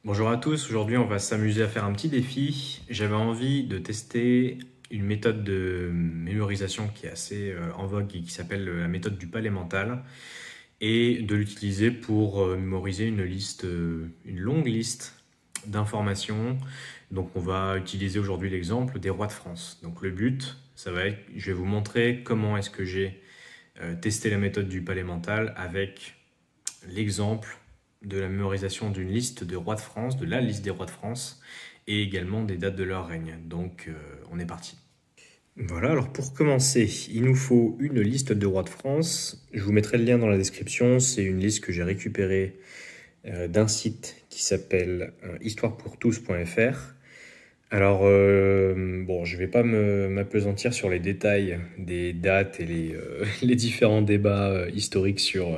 Bonjour à tous, aujourd'hui on va s'amuser à faire un petit défi. J'avais envie de tester une méthode de mémorisation qui est assez en vogue et qui s'appelle la méthode du palais mental et de l'utiliser pour mémoriser une liste, une longue liste d'informations. Donc on va utiliser aujourd'hui l'exemple des rois de France. Donc le but, ça va être, je vais vous montrer comment est-ce que j'ai testé la méthode du palais mental avec l'exemple de la mémorisation d'une liste de rois de France, de la liste des rois de France, et également des dates de leur règne. Donc on est parti. Voilà, alors pour commencer, il nous faut une liste de rois de France. Je vous mettrai le lien dans la description. C'est une liste que j'ai récupérée d'un site qui s'appelle histoirepourtous.fr. Alors, bon, je ne vais pas m'appesantir sur les détails des dates et les différents débats historiques sur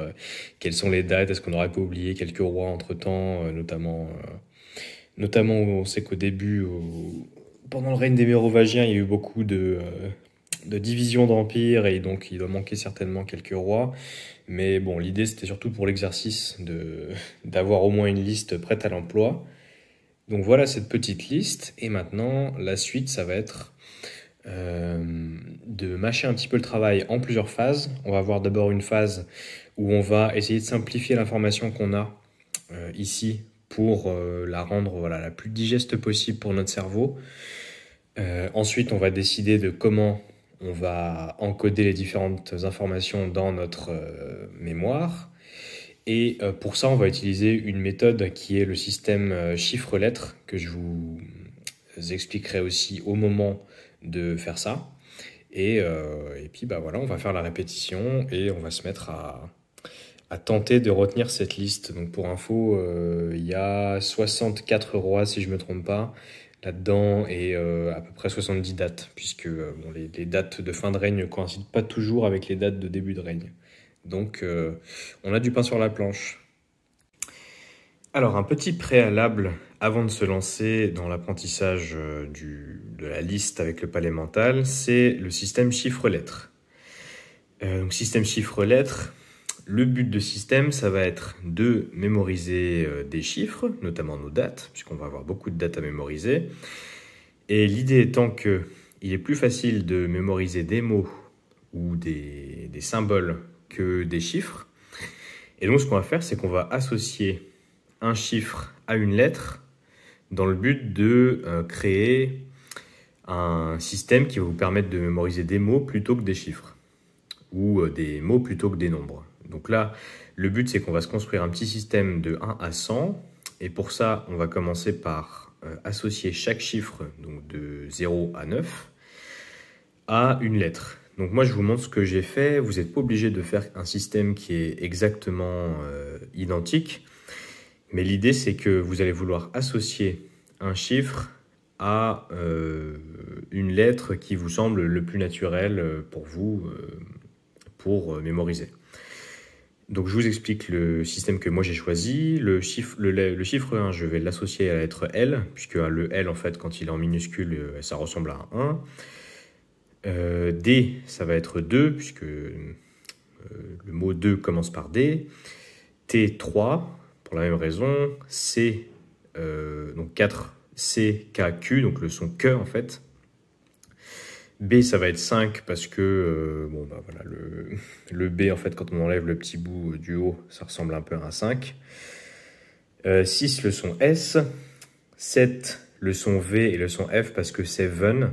quelles sont les dates, est-ce qu'on n'aurait pas oublié quelques rois entre-temps, notamment on sait qu'au début, pendant le règne des Mérovingiens, il y a eu beaucoup de divisions d'empire et donc il doit manquer certainement quelques rois. Mais bon, l'idée c'était surtout pour l'exercice d'avoir au moins une liste prête à l'emploi. Donc voilà cette petite liste, et maintenant la suite ça va être de mâcher un petit peu le travail en plusieurs phases. On va avoir d'abord une phase où on va essayer de simplifier l'information qu'on a ici pour la rendre la plus digeste possible pour notre cerveau. Ensuite on va décider de comment on va encoder les différentes informations dans notre mémoire. Et pour ça, on va utiliser une méthode qui est le système chiffre-lettre, que je vous expliquerai aussi au moment de faire ça. Et puis voilà, on va faire la répétition et on va se mettre à tenter de retenir cette liste. Donc pour info, il y a 64 rois, si je ne me trompe pas, là-dedans, et à peu près 70 dates, puisque les dates de fin de règne ne coïncident pas toujours avec les dates de début de règne. Donc, on a du pain sur la planche. Alors, un petit préalable avant de se lancer dans l'apprentissage de la liste avec le palais mental, c'est le système chiffre-lettre. Donc, système chiffre-lettre, le but de système, ça va être de mémoriser des chiffres, notamment nos dates, puisqu'on va avoir beaucoup de dates à mémoriser. Et l'idée étant qu'il est plus facile de mémoriser des mots ou des symboles que des chiffres. Et donc ce qu'on va faire, c'est qu'on va associer un chiffre à une lettre dans le but de créer un système qui va vous permettre de mémoriser des mots plutôt que des chiffres, ou des mots plutôt que des nombres. Donc là, le but, c'est qu'on va se construire un petit système de 1 à 100, et pour ça, on va commencer par associer chaque chiffre, donc de 0 à 9, à une lettre. Donc moi, je vous montre ce que j'ai fait. Vous n'êtes pas obligé de faire un système qui est exactement identique. Mais l'idée, c'est que vous allez vouloir associer un chiffre à une lettre qui vous semble le plus naturel pour vous, pour mémoriser. Donc je vous explique le système que moi j'ai choisi. Le chiffre 1, je vais l'associer à la lettre L, puisque le L, en fait, quand il est en minuscule, ça ressemble à un 1. D, ça va être 2, puisque le mot 2 commence par D. T, 3, pour la même raison. C, donc 4, C, K, Q, donc le son que en fait. B, ça va être 5, parce que voilà, le B, en fait, quand on enlève le petit bout du haut, ça ressemble un peu à un 5. 6, le son S. 7, le son V et le son F, parce que c'est seven.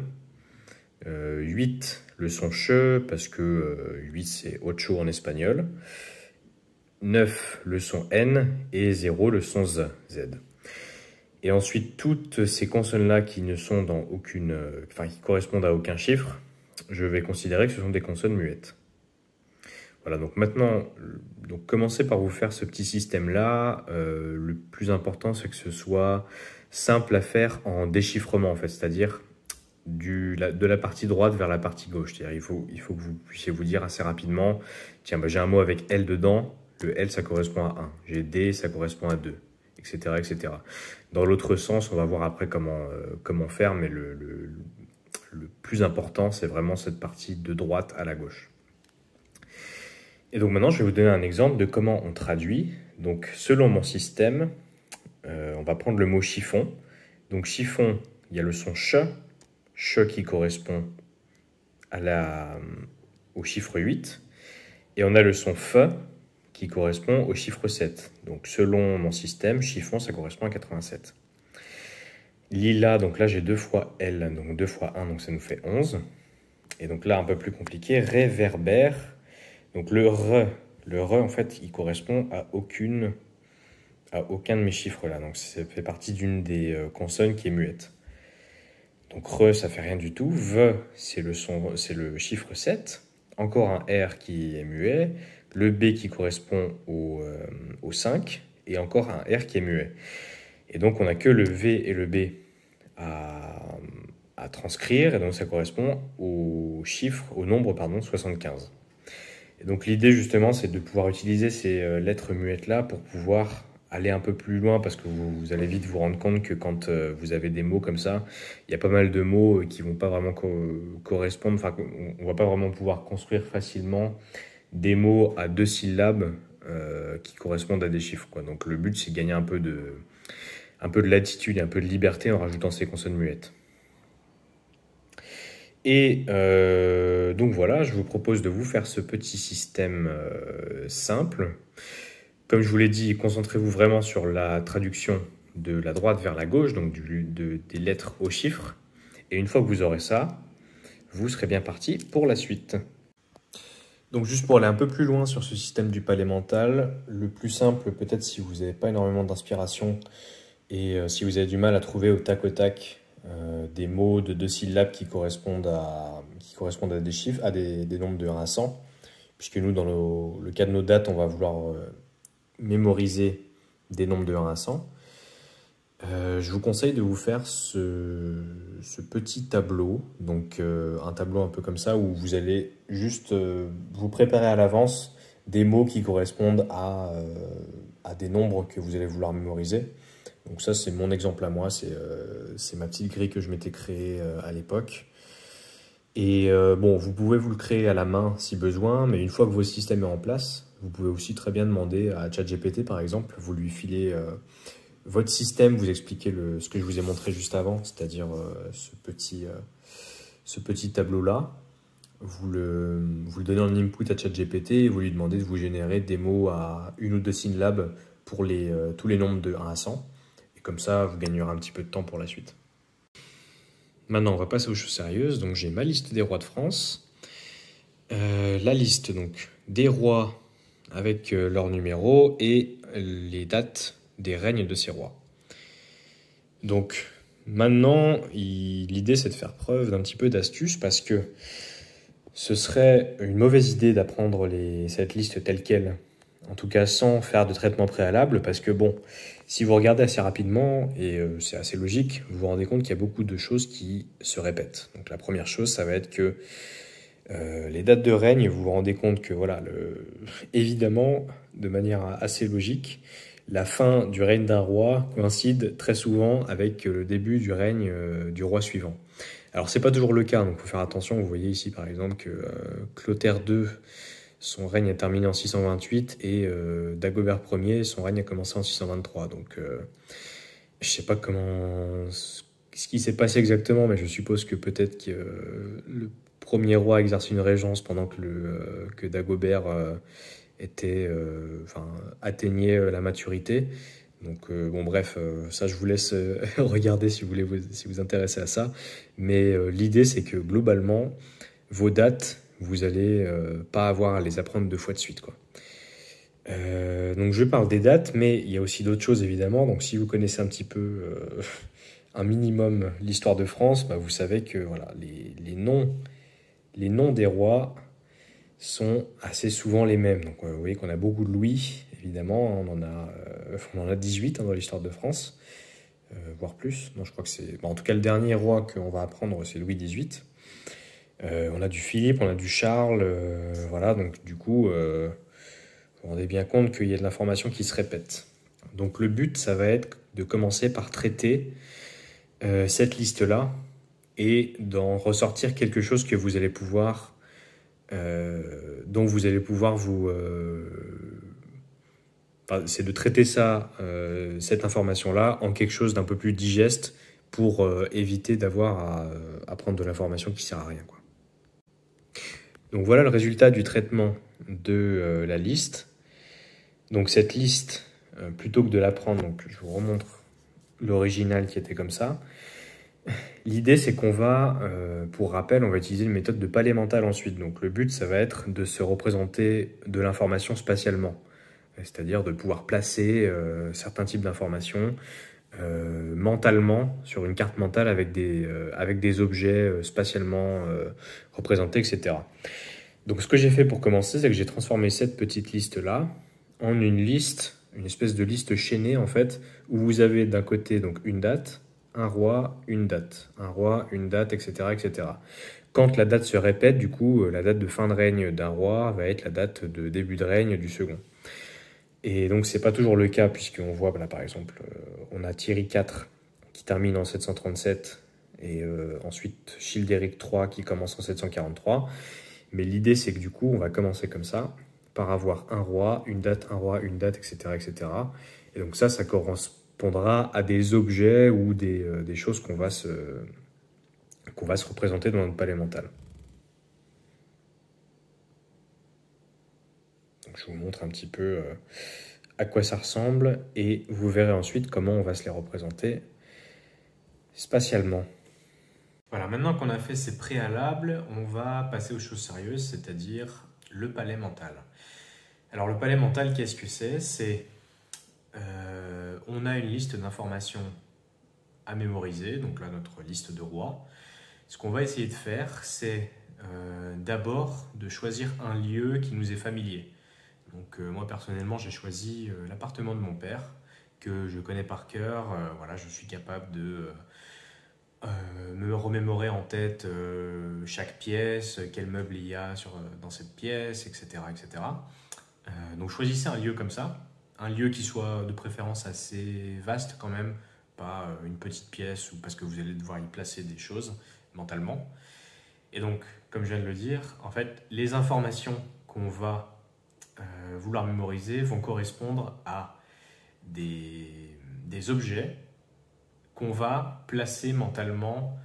8, le son che, parce que 8 c'est ocho en espagnol. 9, le son N, et 0, le son Z. Et ensuite, toutes ces consonnes-là qui ne sont dans aucune, qui correspondent à aucun chiffre, je vais considérer que ce sont des consonnes muettes. Voilà, donc maintenant, commencez par vous faire ce petit système-là. Le plus important, c'est que ce soit simple à faire en déchiffrement, en fait, c'est-à-dire de la partie droite vers la partie gauche. C'est-à-dire il faut que vous puissiez vous dire assez rapidement, tiens, j'ai un mot avec L dedans, le L ça correspond à 1, j'ai D ça correspond à 2, etc. etc. Dans l'autre sens, on va voir après comment faire, mais le plus important, c'est vraiment cette partie de droite à la gauche. Et donc maintenant, je vais vous donner un exemple de comment on traduit. Donc selon mon système, on on va prendre le mot chiffon. Donc chiffon, il y a le son ch qui correspond au chiffre 8. Et on a le son f qui correspond au chiffre 7. Donc selon mon système, chiffon, ça correspond à 87. Lila, donc là j'ai 2 fois L, donc 2 fois 1, donc ça nous fait 11. Et donc là, un peu plus compliqué, réverbère. Donc le re en fait, il correspond à aucun de mes chiffres là. Donc ça fait partie d'une des consonnes qui est muette. Donc re, ça fait rien du tout. V, c'est le chiffre 7. Encore un R qui est muet. Le B qui correspond au 5. Et encore un R qui est muet. Et donc on n'a que le V et le B à transcrire. Et donc ça correspond au nombre 75. Et donc l'idée justement, c'est de pouvoir utiliser ces lettres muettes-là pour pouvoir aller un peu plus loin, parce que vous allez vite vous rendre compte que quand vous avez des mots comme ça, il y a pas mal de mots qui vont pas vraiment correspondre, enfin on va pas vraiment pouvoir construire facilement des mots à 2 syllabes qui correspondent à des chiffres, quoi. Donc le but, c'est de gagner un peu de latitude et un peu de liberté en rajoutant ces consonnes muettes. Et donc voilà, je vous propose de vous faire ce petit système simple. Comme je vous l'ai dit, concentrez-vous vraiment sur la traduction de la droite vers la gauche, donc des lettres aux chiffres. Et une fois que vous aurez ça, vous serez bien parti pour la suite. Donc juste pour aller un peu plus loin sur ce système du palais mental, le plus simple, peut-être si vous n'avez pas énormément d'inspiration et si vous avez du mal à trouver au tac des mots de 2 syllabes qui correspondent à des chiffres, à des nombres de 1 à 100, puisque nous, dans le cas de nos dates, on va vouloir mémoriser des nombres de 1 à 100. Je vous conseille de vous faire ce petit tableau, donc un tableau un peu comme ça, où vous allez juste vous préparer à l'avance des mots qui correspondent à des nombres que vous allez vouloir mémoriser. Donc ça, c'est mon exemple à moi, c'est ma petite grille que je m'étais créée à l'époque. Et bon, vous pouvez vous le créer à la main si besoin, mais une fois que votre système est en place, vous pouvez aussi très bien demander à ChatGPT, par exemple, vous lui filez votre système, vous expliquez ce que je vous ai montré juste avant, c'est-à-dire ce petit tableau-là. Vous le donnez en input à ChatGPT et vous lui demandez de vous générer des mots à 1 ou 2 syllabes pour tous les nombres de 1 à 100. Et comme ça, vous gagnerez un petit peu de temps pour la suite. Maintenant, on va passer aux choses sérieuses. Donc, j'ai ma liste des rois de France. La liste donc, des rois avec leurs numéros et les dates des règnes de ces rois. Donc, maintenant, l'idée, c'est de faire preuve d'un petit peu d'astuce parce que ce serait une mauvaise idée d'apprendre cette liste telle qu'elle, en tout cas sans faire de traitement préalable, parce que bon, si vous regardez assez rapidement, et c'est assez logique, vous vous rendez compte qu'il y a beaucoup de choses qui se répètent. Donc la première chose, ça va être que les dates de règne, vous vous rendez compte que voilà, évidemment, de manière assez logique, la fin du règne d'un roi coïncide très souvent avec le début du règne du roi suivant. Alors c'est pas toujours le cas, donc il faut faire attention. Vous voyez ici par exemple que Clotaire II, son règne a terminé en 628 et Dagobert Ier, son règne a commencé en 623. Donc je sais pas ce qui s'est passé exactement, mais je suppose que peut-être que le premier roi a exercé une régence pendant que Dagobert atteignait la maturité. Donc bon bref, ça je vous laisse regarder si vous voulez vous intéresser à ça. Mais l'idée c'est que globalement, vos dates, vous allez pas avoir à les apprendre 2 fois de suite, quoi. Donc je parle des dates, mais il y a aussi d'autres choses évidemment. Donc si vous connaissez un petit peu, un minimum l'histoire de France, bah, vous savez que voilà, les noms des rois sont assez souvent les mêmes. Donc vous voyez qu'on a beaucoup de Louis, évidemment, on en a 18 dans l'histoire de France, voire plus. Non, je crois que c'est... Bon, en tout cas, le dernier roi qu'on va apprendre, c'est Louis XVIII. On a du Philippe, on a du Charles, voilà, donc du coup, vous vous rendez bien compte qu'il y a de l'information qui se répète. Donc le but, ça va être de commencer par traiter cette liste-là et d'en ressortir quelque chose que vous allez pouvoir... dont vous allez pouvoir c'est de traiter ça, cette information-là, en quelque chose d'un peu plus digeste pour éviter d'avoir à prendre de l'information qui ne sert à rien, quoi. Donc voilà le résultat du traitement de la liste. Donc cette liste, plutôt que de la prendre, donc je vous remontre l'original qui était comme ça. L'idée, c'est qu'on va, pour rappel, on va utiliser une méthode de palais mental ensuite. Donc le but, ça va être de se représenter de l'information spatialement. C'est-à-dire de pouvoir placer certains types d'informations mentalement sur une carte mentale avec des objets spatialement représentés, etc. Donc ce que j'ai fait pour commencer, c'est que j'ai transformé cette petite liste-là en une liste, une espèce de liste chaînée en fait, où vous avez d'un côté donc une date, un roi, une date, etc., etc. Quand la date se répète, du coup, la date de fin de règne d'un roi va être la date de début de règne du second. Et donc, c'est pas toujours le cas, puisqu'on voit, là, par exemple, on a Thierry IV qui termine en 737, et ensuite Childéric III qui commence en 743. Mais l'idée, c'est que du coup, on va commencer comme ça, par avoir un roi, une date, etc., etc. Et donc ça correspondra à des objets ou des choses qu'on va se représenter dans notre palais mental. Donc je vous montre un petit peu à quoi ça ressemble et vous verrez ensuite comment on va se les représenter spatialement. Voilà, maintenant qu'on a fait ces préalables, on va passer aux choses sérieuses, c'est-à-dire le palais mental. Alors le palais mental, qu'est-ce que c'est? On a une liste d'informations à mémoriser, donc là notre liste de rois. Ce qu'on va essayer de faire, c'est d'abord de choisir un lieu qui nous est familier. Donc moi personnellement j'ai choisi l'appartement de mon père, que je connais par cœur. Voilà, je suis capable de me remémorer en tête chaque pièce, quel meuble il y a dans cette pièce, etc. etc. Donc choisissez un lieu comme ça, un lieu qui soit de préférence assez vaste quand même, pas une petite pièce ou parce que vous allez devoir y placer des choses mentalement. Et donc, comme je viens de le dire, en fait, les informations qu'on va vouloir mémoriser vont correspondre à des objets qu'on va placer mentalement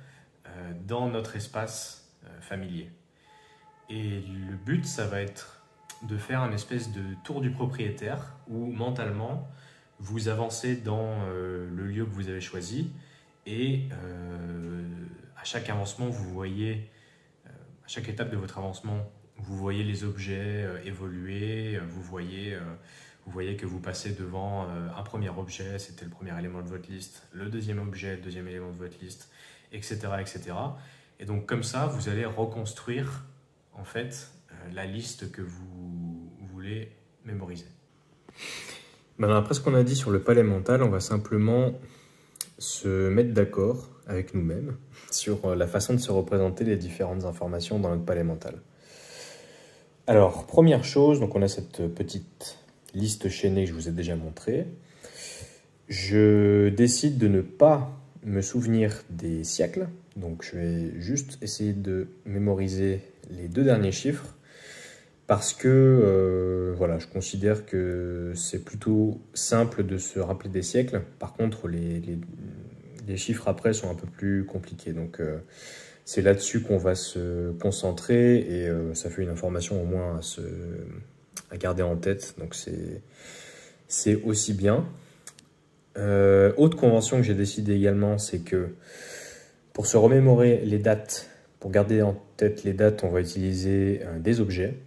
dans notre espace familier. Et le but, ça va être de faire un espèce de tour du propriétaire où mentalement, vous avancez dans le lieu que vous avez choisi et à chaque avancement, vous voyez, à chaque étape de votre avancement, vous voyez les objets évoluer, vous voyez que vous passez devant un premier objet, c'était le premier élément de votre liste, le deuxième objet, le deuxième élément de votre liste, etc., etc. Et donc comme ça, vous allez reconstruire en fait la liste que vous voulez mémoriser. Maintenant, après ce qu'on a dit sur le palais mental, on va simplement se mettre d'accord avec nous-mêmes sur la façon de se représenter les différentes informations dans notre palais mental. Alors, première chose, donc on a cette petite liste chaînée que je vous ai déjà montrée. Je décide de ne pas me souvenir des siècles, donc je vais juste essayer de mémoriser les 2 derniers chiffres parce que voilà, je considère que c'est plutôt simple de se rappeler des siècles. Par contre, les chiffres après sont un peu plus compliqués, donc c'est là-dessus qu'on va se concentrer et ça fait une information au moins à garder en tête, donc c'est aussi bien. Autre convention que j'ai décidé également, c'est que pour se remémorer les dates, pour garder en tête les dates, on va utiliser des objets,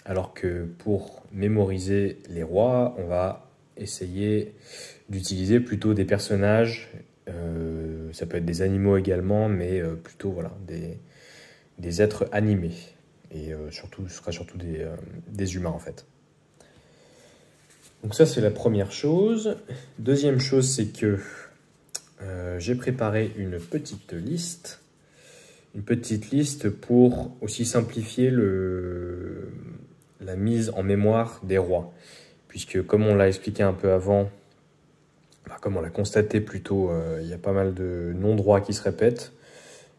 alors que pour mémoriser les rois, on va essayer d'utiliser plutôt des personnages. Ça peut être des animaux également, mais plutôt voilà, des êtres animés. Et ce sera surtout des humains en fait. Donc ça c'est la première chose. Deuxième chose, c'est que j'ai préparé une petite liste. Une petite liste pour aussi simplifier la mise en mémoire des rois. Puisque comme on l'a expliqué un peu avant, comme on l'a constaté plutôt, il y a pas mal de noms de rois qui se répètent.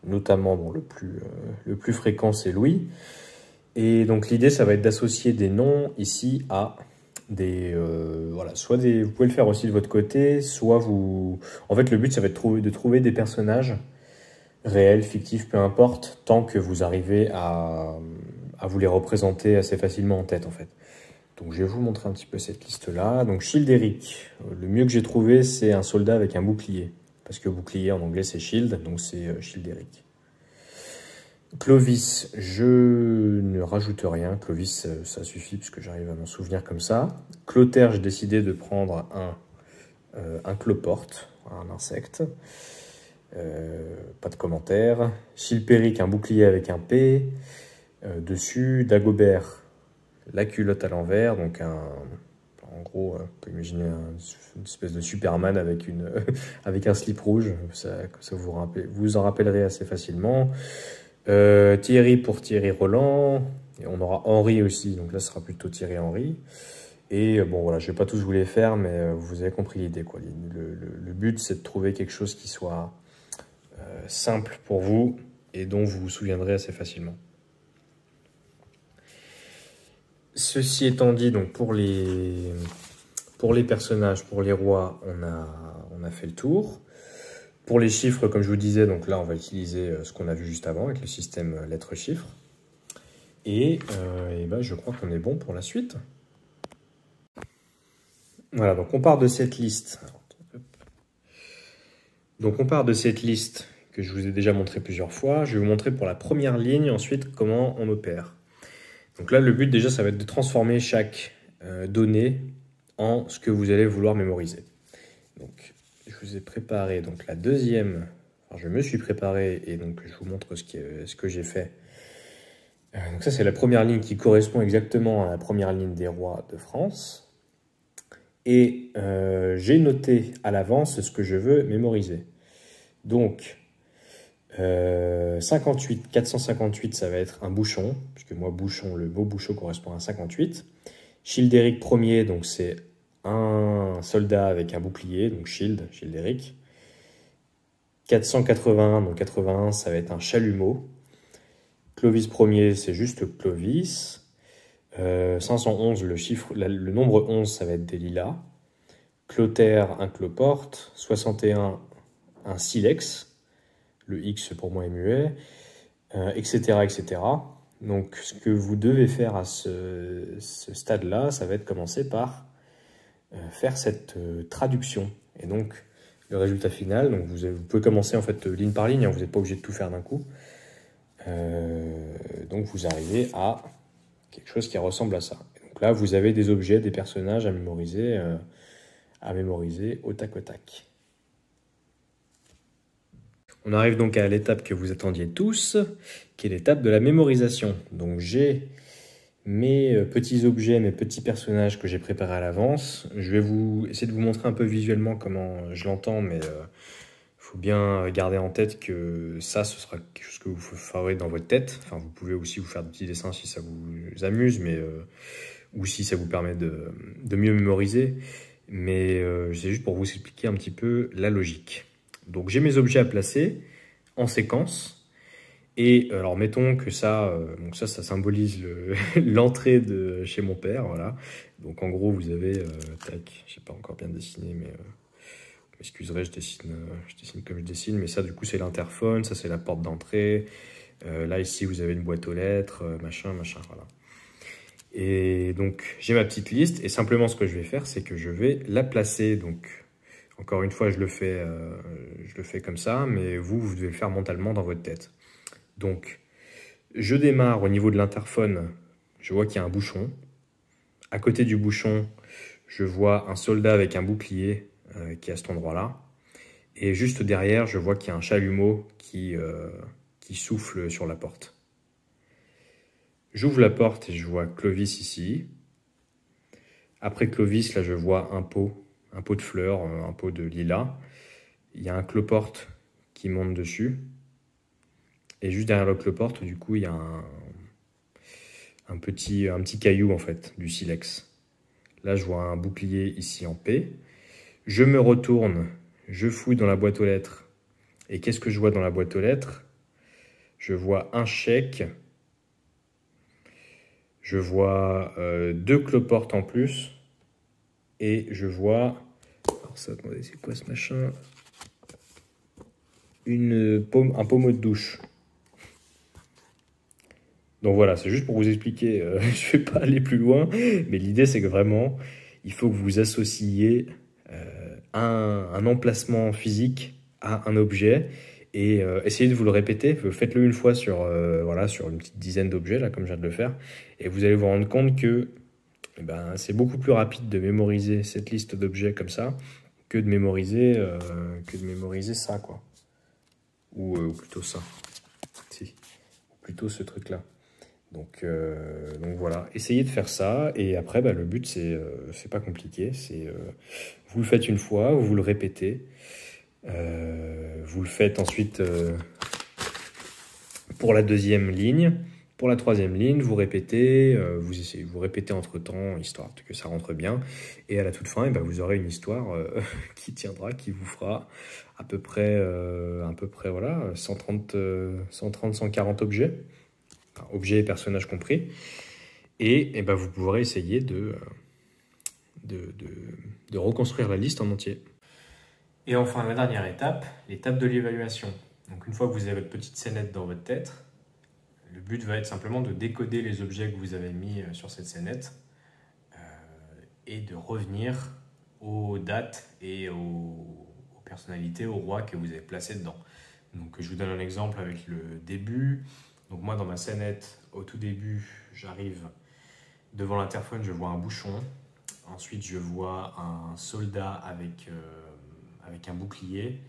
Notamment, bon, le plus fréquent, c'est Louis. Et donc l'idée, ça va être d'associer des noms ici à voilà, vous pouvez le faire aussi de votre côté, soit vous... En fait, le but, ça va être de trouver des personnages réels, fictifs, peu importe, tant que vous arrivez à vous les représenter assez facilement en tête, en fait. Donc, je vais vous montrer un petit peu cette liste-là. Donc, Childéric, le mieux que j'ai trouvé, c'est un soldat avec un bouclier. Parce que bouclier, en anglais, c'est shield, donc c'est Childéric. Clovis, je ne rajoute rien. Clovis, ça suffit puisque j'arrive à m'en souvenir comme ça. Clotaire, j'ai décidé de prendre un cloporte, un insecte. Pas de commentaire. Chilpéric, un bouclier avec un P. Dessus, Dagobert, la culotte à l'envers. Donc en gros, on peut imaginer une espèce de Superman avec, avec un slip rouge. Ça vous en rappellerez assez facilement. Thierry pour Thierry Roland. Et on aura Henri aussi, donc là ce sera plutôt Thierry Henry. Et bon voilà, je ne vais pas tous vous les faire, mais vous avez compris l'idée, quoi. Le but, c'est de trouver quelque chose qui soit simple pour vous et dont vous vous souviendrez assez facilement. Ceci étant dit, donc pour les personnages, pour les rois, on a fait le tour. Pour les chiffres, comme je vous disais, donc là, on va utiliser ce qu'on a vu juste avant avec le système lettres-chiffres. Et ben, je crois qu'on est bon pour la suite. Voilà, donc on part de cette liste. Donc on part de cette liste que je vous ai déjà montré plusieurs fois. Je vais vous montrer pour la première ligne, ensuite, comment on opère. Donc là, le but déjà, ça va être de transformer chaque donnée en ce que vous allez vouloir mémoriser. Donc, je vous ai préparé donc la deuxième. Alors, je me suis préparé et donc je vous montre ce que j'ai fait. Donc ça, c'est la première ligne qui correspond exactement à la première ligne des rois de France. Et j'ai noté à l'avance ce que je veux mémoriser. Donc, 458, ça va être un bouchon, puisque moi, bouchon, le mot bouchon correspond à 58. Childéric Ier, donc c'est un soldat avec un bouclier, donc Childéric. 481, donc 81, ça va être un chalumeau. Clovis Ier, c'est juste Clovis. 511, le nombre 11, ça va être des lilas. Clotaire, un cloporte. 61, un silex. Le X pour moi est muet, etc., etc. Donc, ce que vous devez faire à ce stade-là, ça va être commencer par faire cette traduction. Et donc, le résultat final, donc vous pouvez commencer en fait ligne par ligne, hein, vous n'êtes pas obligé de tout faire d'un coup. Donc, vous arrivez à quelque chose qui ressemble à ça. Et donc là, vous avez des objets, des personnages à mémoriser au tac au tac. On arrive donc à l'étape que vous attendiez tous, qui est l'étape de la mémorisation. Donc j'ai mes petits objets, mes petits personnages que j'ai préparés à l'avance. Je vais essayer de vous montrer un peu visuellement comment je l'entends, mais il faut bien garder en tête que ça, ce sera quelque chose que vous ferez dans votre tête. Enfin, vous pouvez aussi vous faire des petits dessins si ça vous amuse, mais ou si ça vous permet de mieux mémoriser. Mais c'est juste pour vous expliquer un petit peu la logique. Donc j'ai mes objets à placer en séquence. Et alors mettons que ça symbolise l'entrée de chez mon père, voilà. Donc en gros vous avez, tac, je sais pas encore bien dessiné, mais vous m'excuserez, je dessine comme je dessine, mais ça du coup c'est l'interphone, ça c'est la porte d'entrée. Là ici vous avez une boîte aux lettres, machin, voilà. Et donc j'ai ma petite liste et simplement ce que je vais faire, c'est que je vais la placer donc. Encore une fois, je le fais comme ça, mais vous devez le faire mentalement dans votre tête. Donc, je démarre au niveau de l'interphone. Je vois qu'il y a un bouchon. À côté du bouchon, je vois un soldat avec un bouclier qui est à cet endroit-là. Et juste derrière, je vois qu'il y a un chalumeau qui souffle sur la porte. J'ouvre la porte et je vois Clovis ici. Après Clovis, là, je vois un pot de fleurs, un pot de lilas. Il y a un cloporte qui monte dessus. Et juste derrière le cloporte, du coup, il y a un petit caillou, en fait, du silex. Là, je vois un bouclier ici en P. Je me retourne, je fouille dans la boîte aux lettres. Et qu'est-ce que je vois dans la boîte aux lettres? Je vois un chèque. Je vois 2 cloportes en plus. et je vois... Alors ça, attendez, c'est quoi ce machin? Un pommeau de douche. Donc voilà, c'est juste pour vous expliquer, je ne vais pas aller plus loin, mais l'idée c'est que vraiment, il faut que vous associez un emplacement physique à un objet et essayez de vous le répéter. Faites-le une fois sur, voilà, sur une petite dizaine d'objets, là, comme je viens de le faire, et vous allez vous rendre compte que eh ben, c'est beaucoup plus rapide de mémoriser cette liste d'objets comme ça que de mémoriser ça, quoi. Ou plutôt ça. Si. Ou plutôt ce truc-là. Donc voilà, essayez de faire ça et après le but c'est pas compliqué, vous le faites une fois, vous le répétez, vous le faites ensuite pour la deuxième ligne, pour la troisième ligne vous répétez, vous répétez entre temps histoire que ça rentre bien et à la toute fin vous aurez une histoire qui tiendra, qui vous fera à peu près voilà 140 objets. Objets et personnages compris, et vous pourrez essayer de reconstruire la liste en entier. Et enfin, la dernière étape, l'étape de l'évaluation. Donc une fois que vous avez votre petite scénette dans votre tête, le but va être simplement de décoder les objets que vous avez mis sur cette scénette et de revenir aux dates et aux personnalités, aux rois que vous avez placés dedans. Donc je vous donne un exemple avec le début. Donc moi, dans ma scénette, au tout début, j'arrive devant l'interphone, je vois un bouchon. Ensuite, je vois un soldat avec un bouclier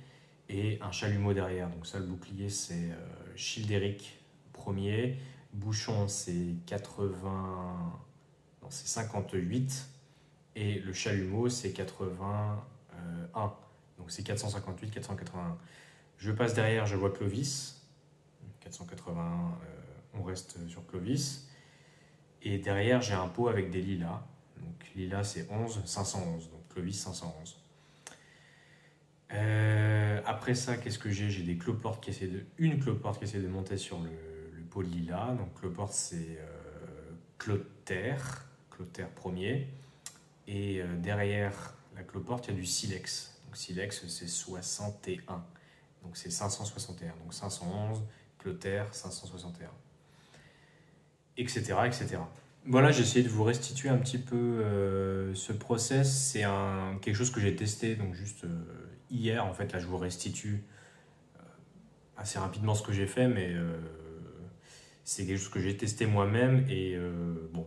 et un chalumeau derrière. Donc ça, le bouclier, c'est Childéric Ier. Bouchon, c'est 58. Et le chalumeau, c'est 81. Donc c'est 458, 481. Je passe derrière, je vois Clovis. 481, on reste sur Clovis. Et derrière, j'ai un pot avec des lilas. Donc lilas, c'est 11, 511. Donc Clovis, 511. Après ça, qu'est-ce que j'ai? J'ai des cloportes une cloporte qui essaie de monter sur le pot de lilas. Donc cloporte, c'est Clotaire Ier. Et derrière la cloporte, il y a du silex. Donc silex, c'est 61. Donc c'est 561. Donc 511, Clotaire, 561. Etc. etc. Voilà, j'ai essayé de vous restituer un petit peu ce process. C'est quelque chose que j'ai testé donc juste hier. En fait, là, je vous restitue assez rapidement ce que j'ai fait, mais c'est quelque chose que j'ai testé moi-même. Et bon,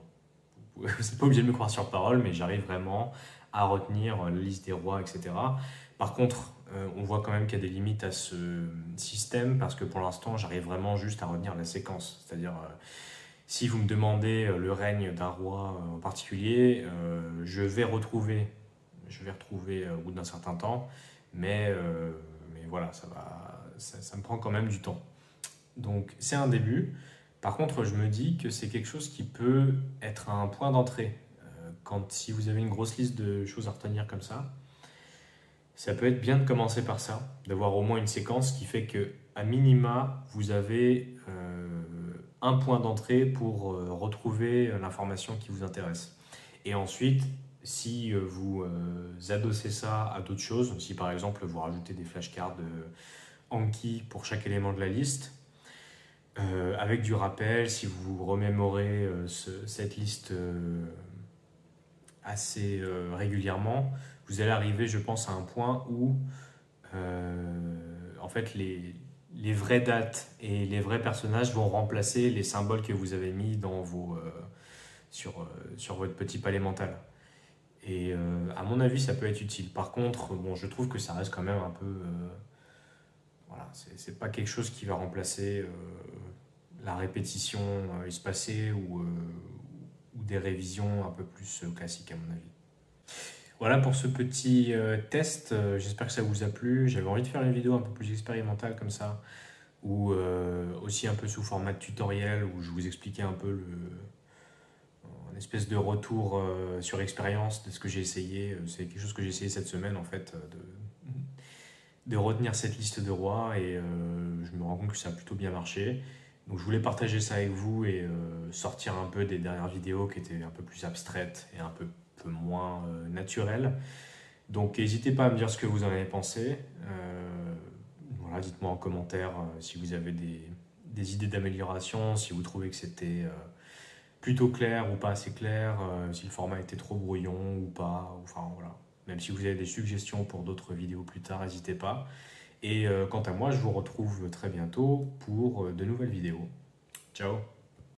vous n'êtes pas obligé de me croire sur parole, mais j'arrive vraiment à retenir la liste des rois, etc. Par contre, on voit quand même qu'il y a des limites à ce système parce que pour l'instant, j'arrive vraiment juste à retenir la séquence. C'est-à-dire, si vous me demandez le règne d'un roi en particulier, je vais retrouver au bout d'un certain temps, mais voilà, ça me prend quand même du temps. Donc, c'est un début. Par contre, je me dis que c'est quelque chose qui peut être un point d'entrée. Si vous avez une grosse liste de choses à retenir comme ça peut être bien de commencer par ça, d'avoir au moins une séquence qui fait que, à minima, vous avez un point d'entrée pour retrouver l'information qui vous intéresse. Et ensuite, si vous adossez ça à d'autres choses, si par exemple vous rajoutez des flashcards Anki pour chaque élément de la liste, avec du rappel, si vous remémorez cette liste assez régulièrement, vous allez arriver, je pense, à un point où en fait les vraies dates et les vrais personnages vont remplacer les symboles que vous avez mis dans sur votre petit palais mental. Et à mon avis, ça peut être utile. Par contre, bon, je trouve que ça reste quand même un peu... voilà, c'est pas quelque chose qui va remplacer la répétition espacée ou des révisions un peu plus classiques, à mon avis. Voilà pour ce petit test, j'espère que ça vous a plu. J'avais envie de faire une vidéo un peu plus expérimentale comme ça, ou aussi un peu sous format de tutoriel, où je vous expliquais un peu une espèce de retour sur expérience de ce que j'ai essayé. C'est quelque chose que j'ai essayé cette semaine en fait, de retenir cette liste de rois, et je me rends compte que ça a plutôt bien marché. Donc je voulais partager ça avec vous et sortir un peu des dernières vidéos qui étaient un peu plus abstraites et un peu peu moins naturel. Donc n'hésitez pas à me dire ce que vous en avez pensé. Voilà, dites-moi en commentaire si vous avez des idées d'amélioration, si vous trouvez que c'était plutôt clair ou pas assez clair, si le format était trop brouillon ou pas, enfin voilà. Même si vous avez des suggestions pour d'autres vidéos plus tard, n'hésitez pas. Et quant à moi, je vous retrouve très bientôt pour de nouvelles vidéos. Ciao!